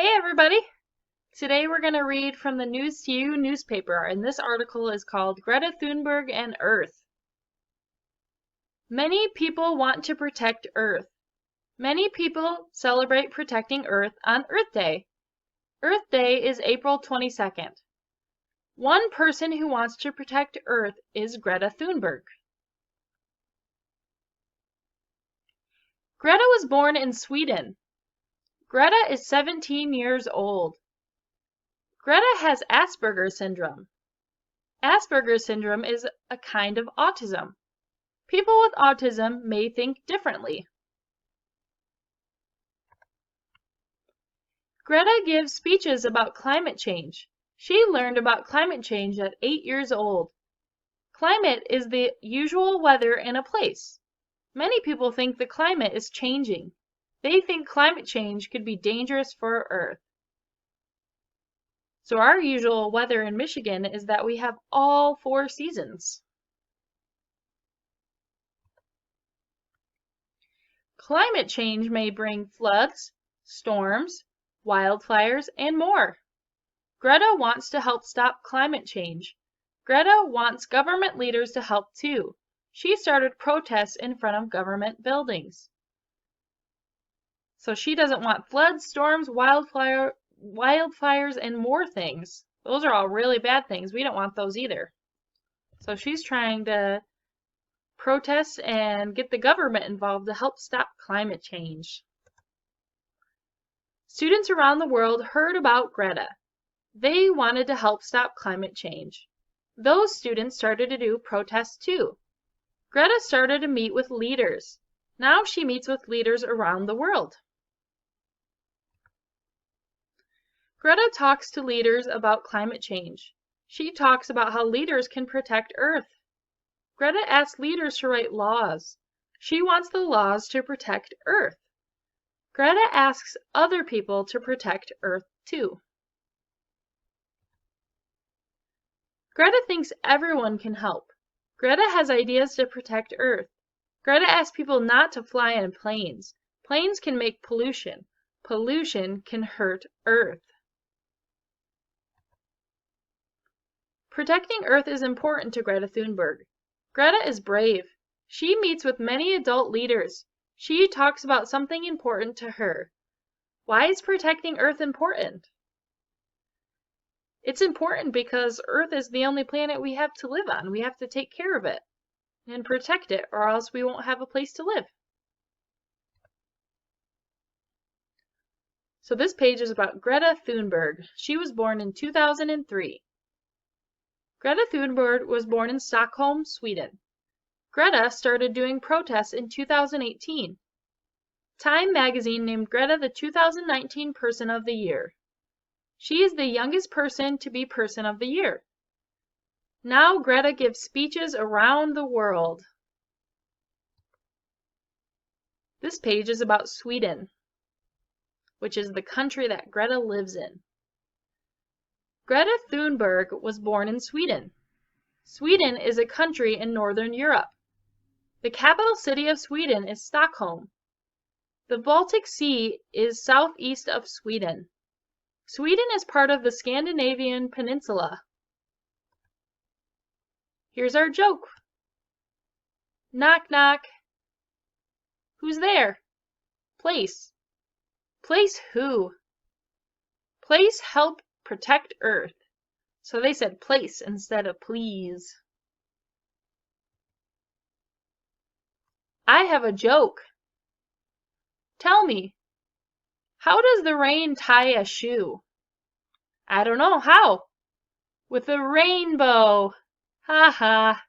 Hey everybody! Today we're going to read from the News to You newspaper, and this article is called Greta Thunberg and Earth. Many people want to protect Earth. Many people celebrate protecting Earth on Earth Day. Earth Day is April 22nd. One person who wants to protect Earth is Greta Thunberg. Greta was born in Sweden. Greta is 17 years old. Greta has Asperger's syndrome. Asperger's syndrome is a kind of autism. People with autism may think differently. Greta gives speeches about climate change. She learned about climate change at 8 years old. Climate is the usual weather in a place. Many people think the climate is changing. They think climate change could be dangerous for Earth. So our usual weather in Michigan is that we have all 4 seasons. Climate change may bring floods, storms, wildfires, and more. Greta wants to help stop climate change. Greta wants government leaders to help too. She started protests in front of government buildings. So she doesn't want floods, storms, wildfires, and more things. Those are all really bad things. We don't want those either. So she's trying to protest and get the government involved to help stop climate change. Students around the world heard about Greta. They wanted to help stop climate change. Those students started to do protests too. Greta started to meet with leaders. Now she meets with leaders around the world. Greta talks to leaders about climate change. She talks about how leaders can protect Earth. Greta asks leaders to write laws. She wants the laws to protect Earth. Greta asks other people to protect Earth too. Greta thinks everyone can help. Greta has ideas to protect Earth. Greta asks people not to fly in planes. Planes can make pollution. Pollution can hurt Earth. Protecting Earth is important to Greta Thunberg. Greta is brave. She meets with many adult leaders. She talks about something important to her. Why is protecting Earth important? It's important because Earth is the only planet we have to live on. We have to take care of it and protect it, or else we won't have a place to live. So this page is about Greta Thunberg. She was born in 2003. Greta Thunberg was born in Stockholm, Sweden. Greta started doing protests in 2018. Time magazine named Greta the 2019 Person of the Year. She is the youngest person to be Person of the Year. Now Greta gives speeches around the world. This page is about Sweden, which is the country that Greta lives in. Greta Thunberg was born in Sweden. Sweden is a country in Northern Europe. The capital city of Sweden is Stockholm. The Baltic Sea is southeast of Sweden. Sweden is part of the Scandinavian peninsula. Here's our joke. Knock, knock. Who's there? Place. Place who? Place help protect Earth. So they said place instead of please. I have a joke. Tell me, how does the rain tie a shoe? I don't know. How? With a rainbow. Ha ha.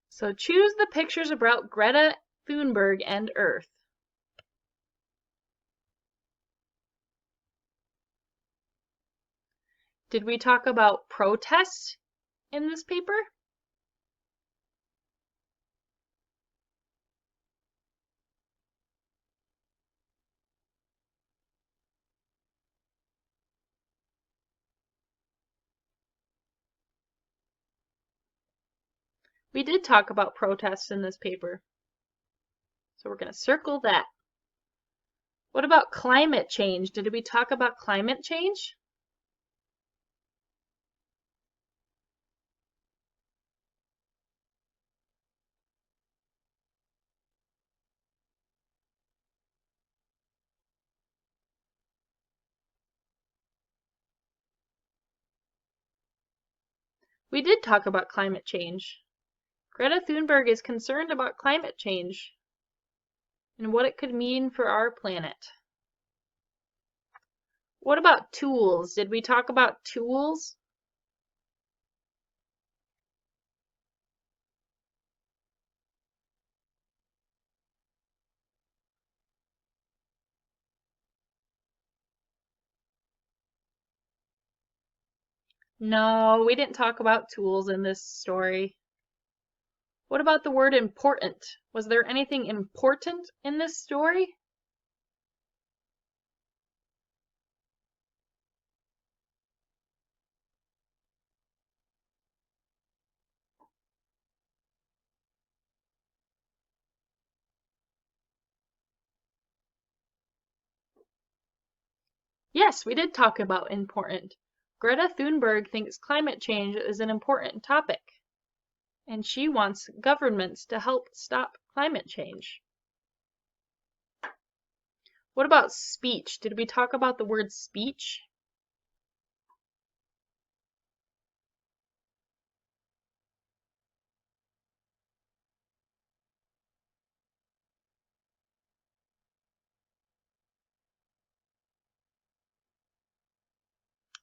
So choose the pictures about Greta Thunberg and Earth. Did we talk about protests in this paper? We did talk about protests in this paper. So we're going to circle that. What about climate change? Did we talk about climate change? We did talk about climate change. Greta Thunberg is concerned about climate change and what it could mean for our planet. What about tools? Did we talk about tools? No, we didn't talk about tools in this story. What about the word important? Was there anything important in this story? Yes, we did talk about important. Greta Thunberg thinks climate change is an important topic, and she wants governments to help stop climate change. What about speech? Did we talk about the word speech?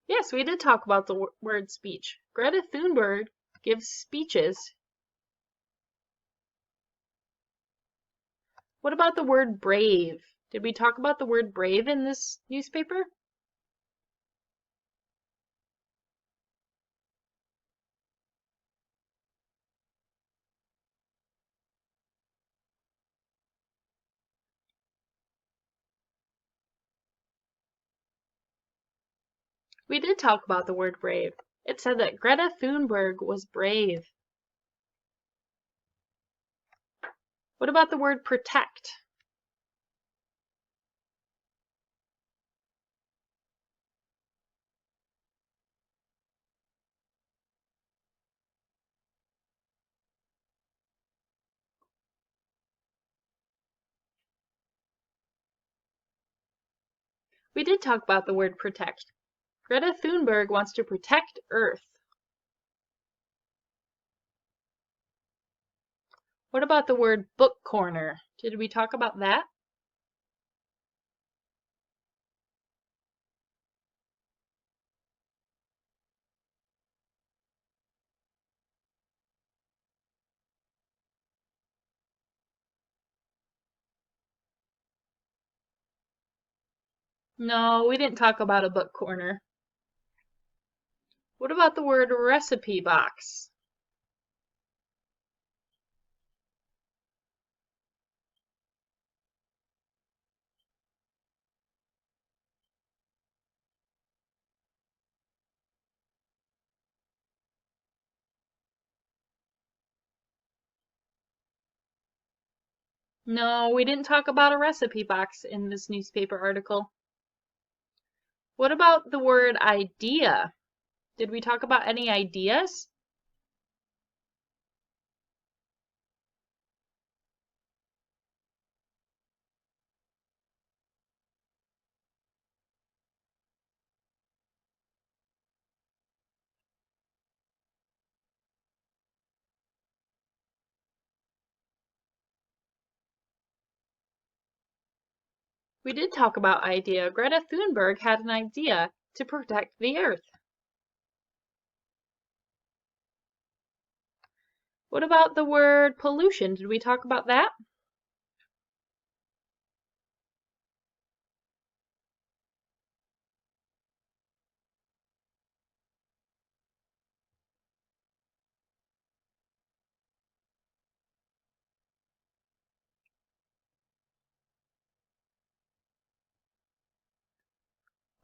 Yes, we did talk about the word speech. Greta Thunberg gives speeches. What about the word brave? Did we talk about the word brave in this newspaper? We did talk about the word brave. It said that Greta Thunberg was brave. What about the word protect? We did talk about the word protect. Greta Thunberg wants to protect Earth. What about the word book corner? Did we talk about that? No, we didn't talk about a book corner. What about the word recipe box? No, we didn't talk about a recipe box in this newspaper article. What about the word idea? Did we talk about any ideas? We did talk about idea. Greta Thunberg had an idea to protect the Earth. What about the word pollution? Did we talk about that?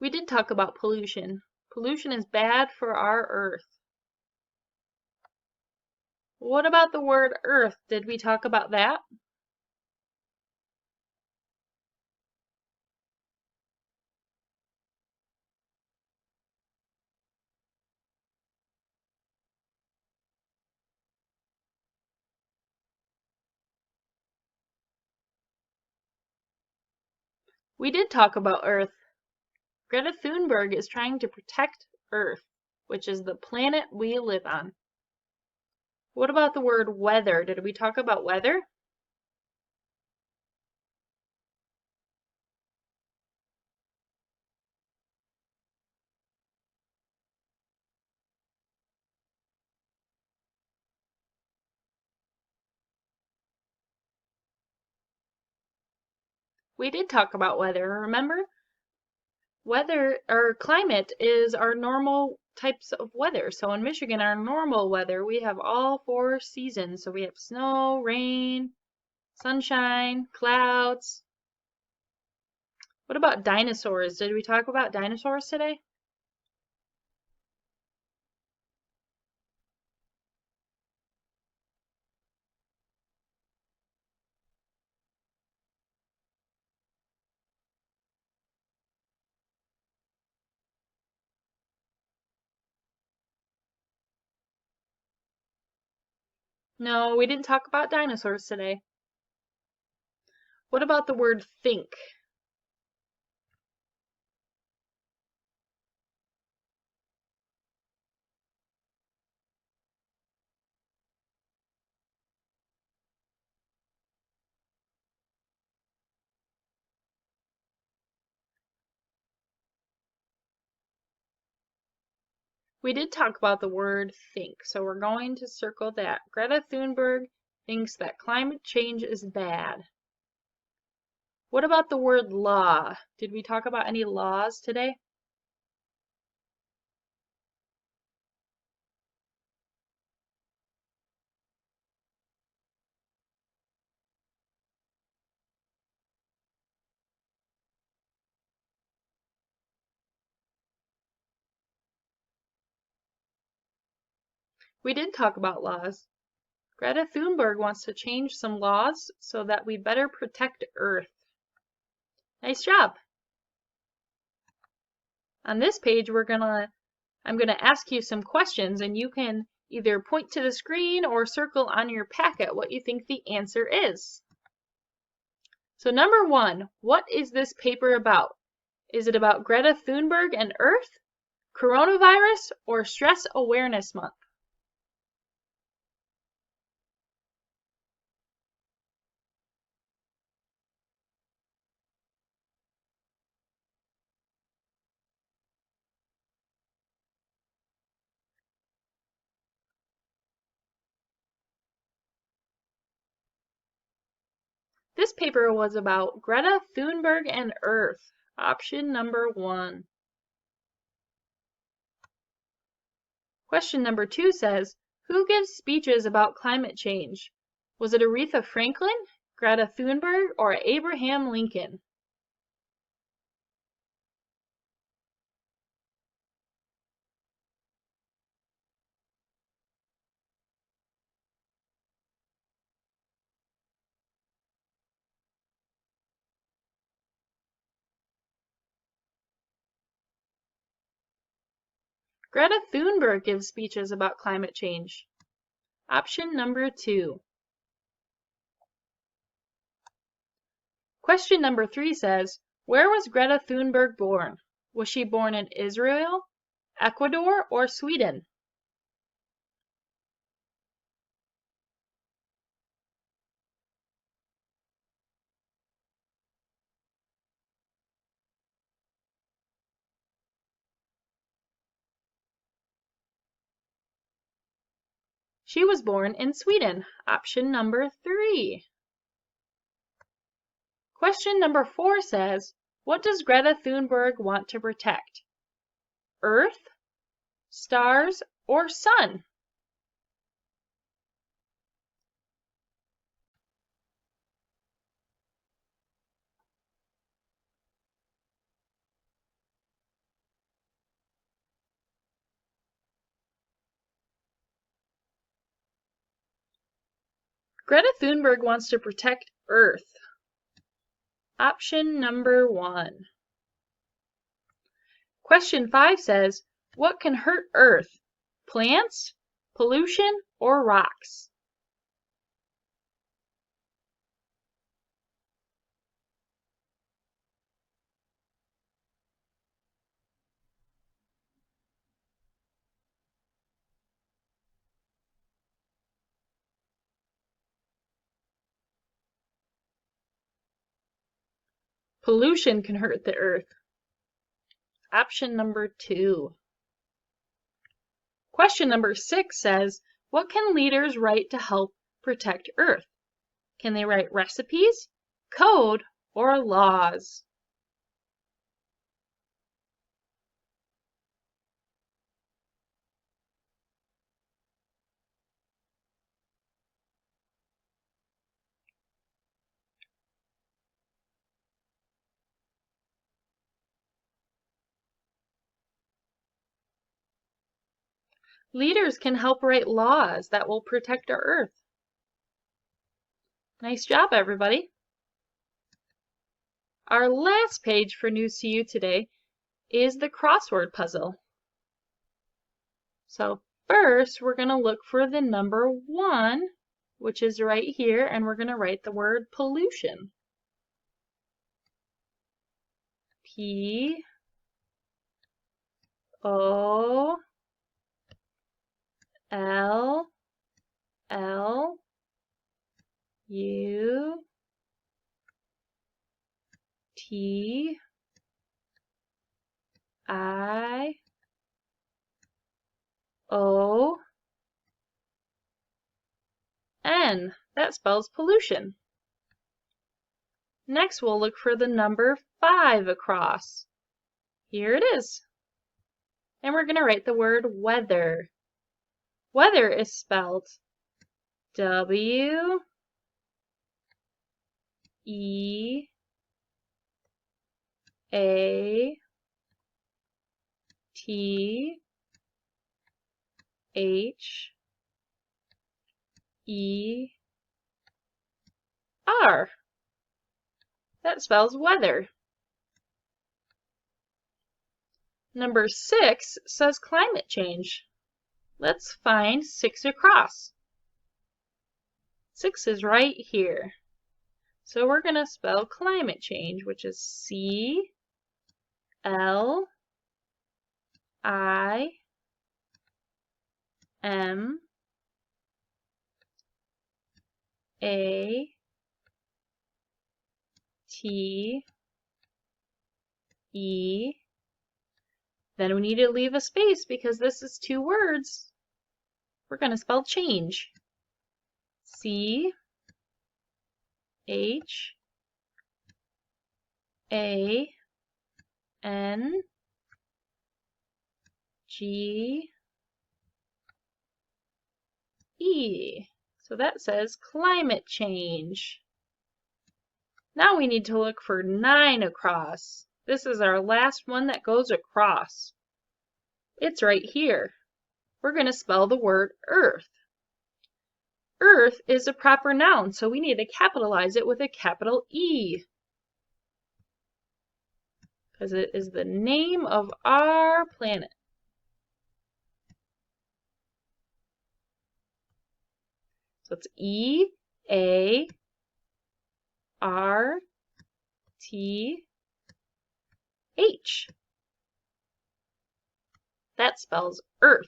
We did talk about pollution. Pollution is bad for our Earth. What about the word Earth? Did we talk about that? We did talk about Earth. Greta Thunberg is trying to protect Earth, which is the planet we live on. What about the word weather? Did we talk about weather? We did talk about weather, remember? Weather or climate is our normal types of weather. So in Michigan, our normal weather, we have all 4 seasons. So we have snow, rain, sunshine, clouds. What about dinosaurs? Did we talk about dinosaurs today? No, we didn't talk about dinosaurs today. What about the word think? We did talk about the word think, so we're going to circle that. Greta Thunberg thinks that climate change is bad. What about the word law? Did we talk about any laws today? We did talk about laws. Greta Thunberg wants to change some laws so that we better protect Earth. Nice job. On this page, I'm gonna ask you some questions and you can either point to the screen or circle on your packet what you think the answer is. So number 1, what is this paper about? Is it about Greta Thunberg and Earth, coronavirus, or Stress Awareness Month? This paper was about Greta Thunberg and Earth, option number 1. Question number 2 says, who gives speeches about climate change? Was it Aretha Franklin, Greta Thunberg, or Abraham Lincoln? Greta Thunberg gives speeches about climate change. Option number 2. Question number 3 says, where was Greta Thunberg born? Was she born in Israel, Ecuador, or Sweden? She was born in Sweden. Option number 3. Question number 4 says, what does Greta Thunberg want to protect? Earth, stars, or sun? Greta Thunberg wants to protect Earth. Option number 1. Question 5 says, what can hurt Earth? Plants, pollution, or rocks? Pollution can hurt the earth. Option number 2. Question number 6 says, what can leaders write to help protect Earth? Can they write recipes, code, or laws? Leaders can help write laws that will protect our Earth. Nice job, everybody. Our last page for News to You today is the crossword puzzle. So first, we're going to look for the number 1, which is right here, and we're going to write the word pollution. P O L L U T I O N. That spells pollution. Next, we'll look for the number 5 across. Here it is. And we're going to write the word weather. Weather is spelled W E A T H E R. That spells weather. Number 6 says climate change. Let's find 6 across. 6 is right here. So we're going to spell climate change, which is C L I M A T E. Then we need to leave a space because this is 2 words. We're going to spell change. C H A N G E. So that says climate change. Now we need to look for 9 across. This is our last one that goes across. It's right here. We're going to spell the word earth. Earth is a proper noun, so we need to capitalize it with a capital E, because it is the name of our planet. So it's E-A-R-T-H. That spells earth.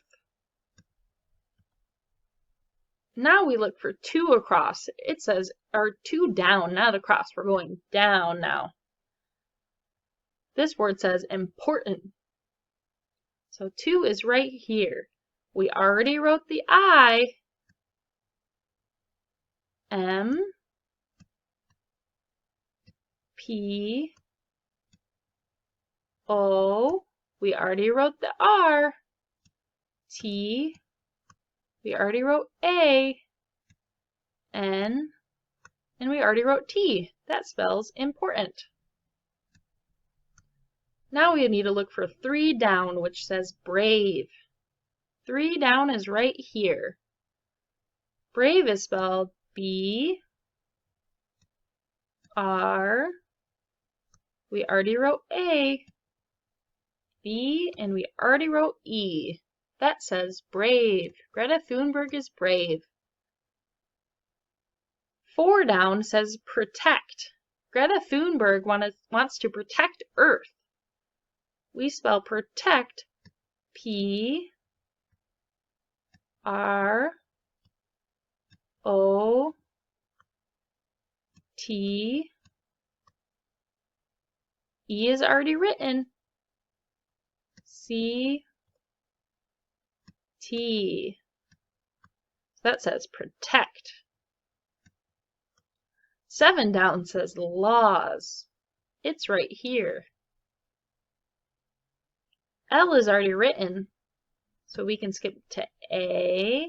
Now we look for 2 across. It says, or 2 down, not across. We're going down now. This word says important. So 2 is right here. We already wrote the I. M P O. We already wrote the R. T. We already wrote A. N. And we already wrote T. That spells important. Now we need to look for 3 down, which says brave. 3 down is right here. Brave is spelled B R. We already wrote A. B, and we already wrote E. That says brave. Greta Thunberg is brave. 4 down says protect. Greta Thunberg wants to protect Earth. We spell protect P R O T E is already written. C, T. That says protect. 7 down says laws. It's right here. L is already written, so we can skip to A,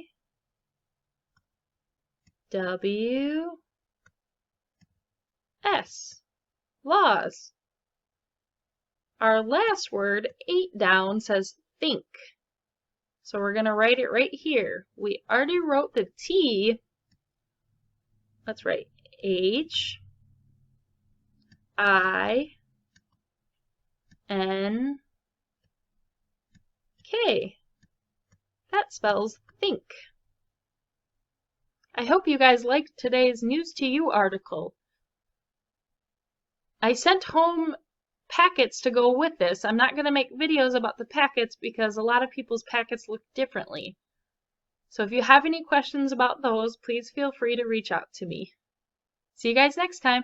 W, S. Laws. Our last word, 8 down, says think. So we're going to write it right here. We already wrote the T. Let's write H, I, N, K. That spells think. I hope you guys liked today's News to You article. I sent home packets to go with this. I'm not going to make videos about the packets because a lot of people's packets look differently. So if you have any questions about those, please feel free to reach out to me. See you guys next time.